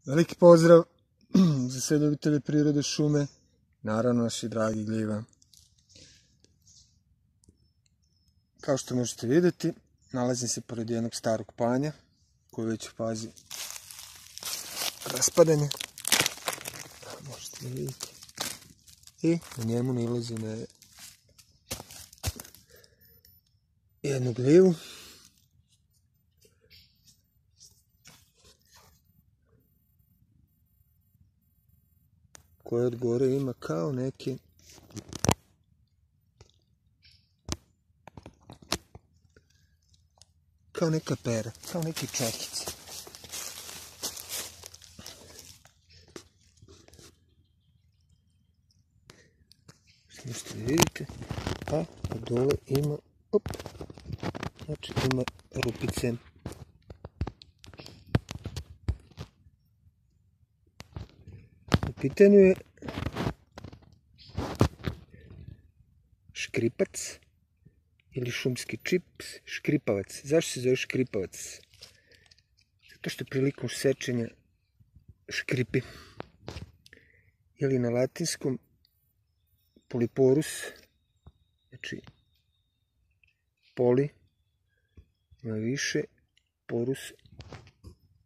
Veliki pozdrav za sve ljubitelje prirode, šume, naravno naši dragi gljiva. Kao što možete vidjeti, nalazim se pored jednog starog panja koji je već u fazi raspadanja. Možete vidjeti. I na njemu nailazi na jednu gljivu. Koja od gore ima kao neke neka pera, kao neki čekici. Možete da vidite, a dole ima, znači ima rupice. U pitanju je škripac ili šumski škripavac. Zašto se zove škripavac? Zato što prilikom sečenja škripi, ili na latinskom poliporus, znači poli ima više, porus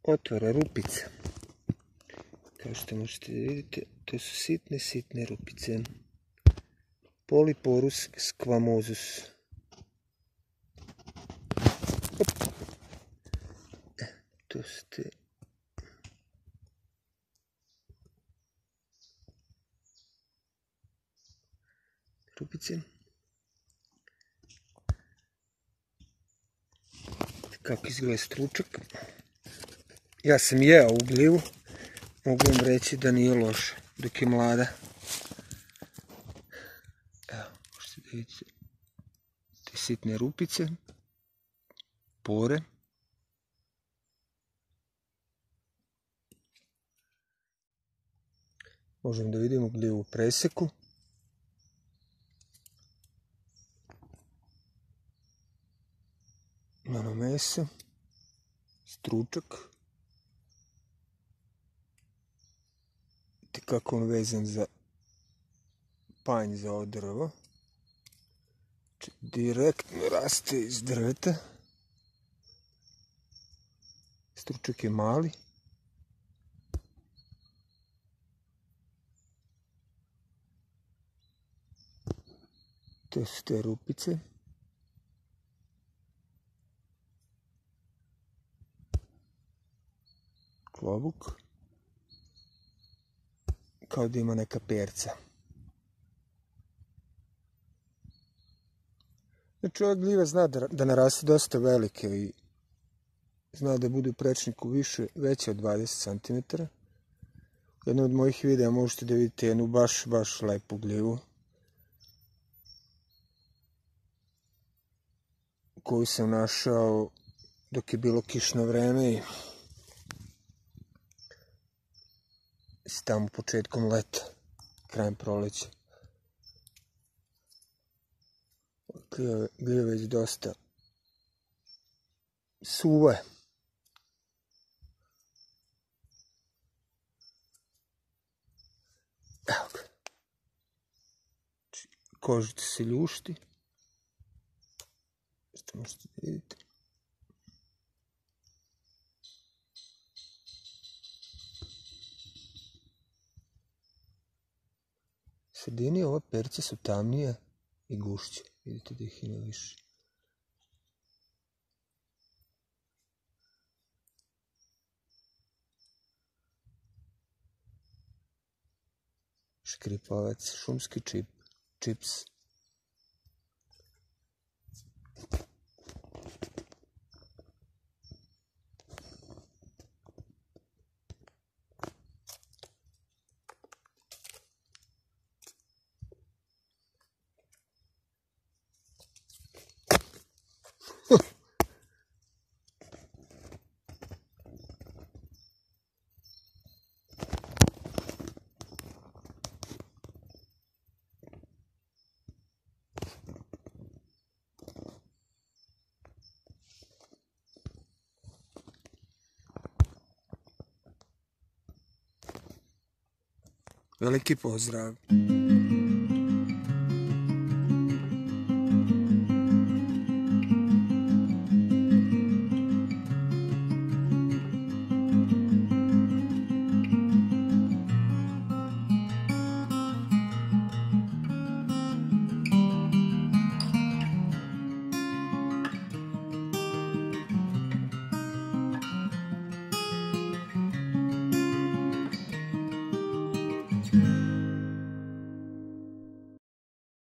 otvara, rupica. Kao što možete vidjeti, to su sitne rupice. Poliporus squamosus. To su te rupice. Kako izgleda stručak. Ja sam jeo ovu gljivu. Mogu vam reći da nije loša dok je mlada. Evo, možete da vidite te sitne rupice, pore. Možemo da vidimo gljivu u preseku. Malo mesa, stručak. Vidite kako on vezan za panj za ovo drvo. Direktno raste iz drveta. Stručak je mali. To su te rupice. Klobuk. Kao da ima neka perca. Znači ova gljiva zna da naraste dosta velike i zna da bude u prečniku veće od 20 cm. U jednom od mojih videa možete da vidite jednu baš lepu gljivu koju sam našao dok je bilo kišno vreme i tamo početkom leta, krajem proleća. Gljiva već dosta suva je. Evo ga. Kožica se ljušti. Što možete da vidite. U sredini ova perca su tamnija i gušće. Vidite da ih ima više. Škripavac, šumski čips. Veliki pozdrav!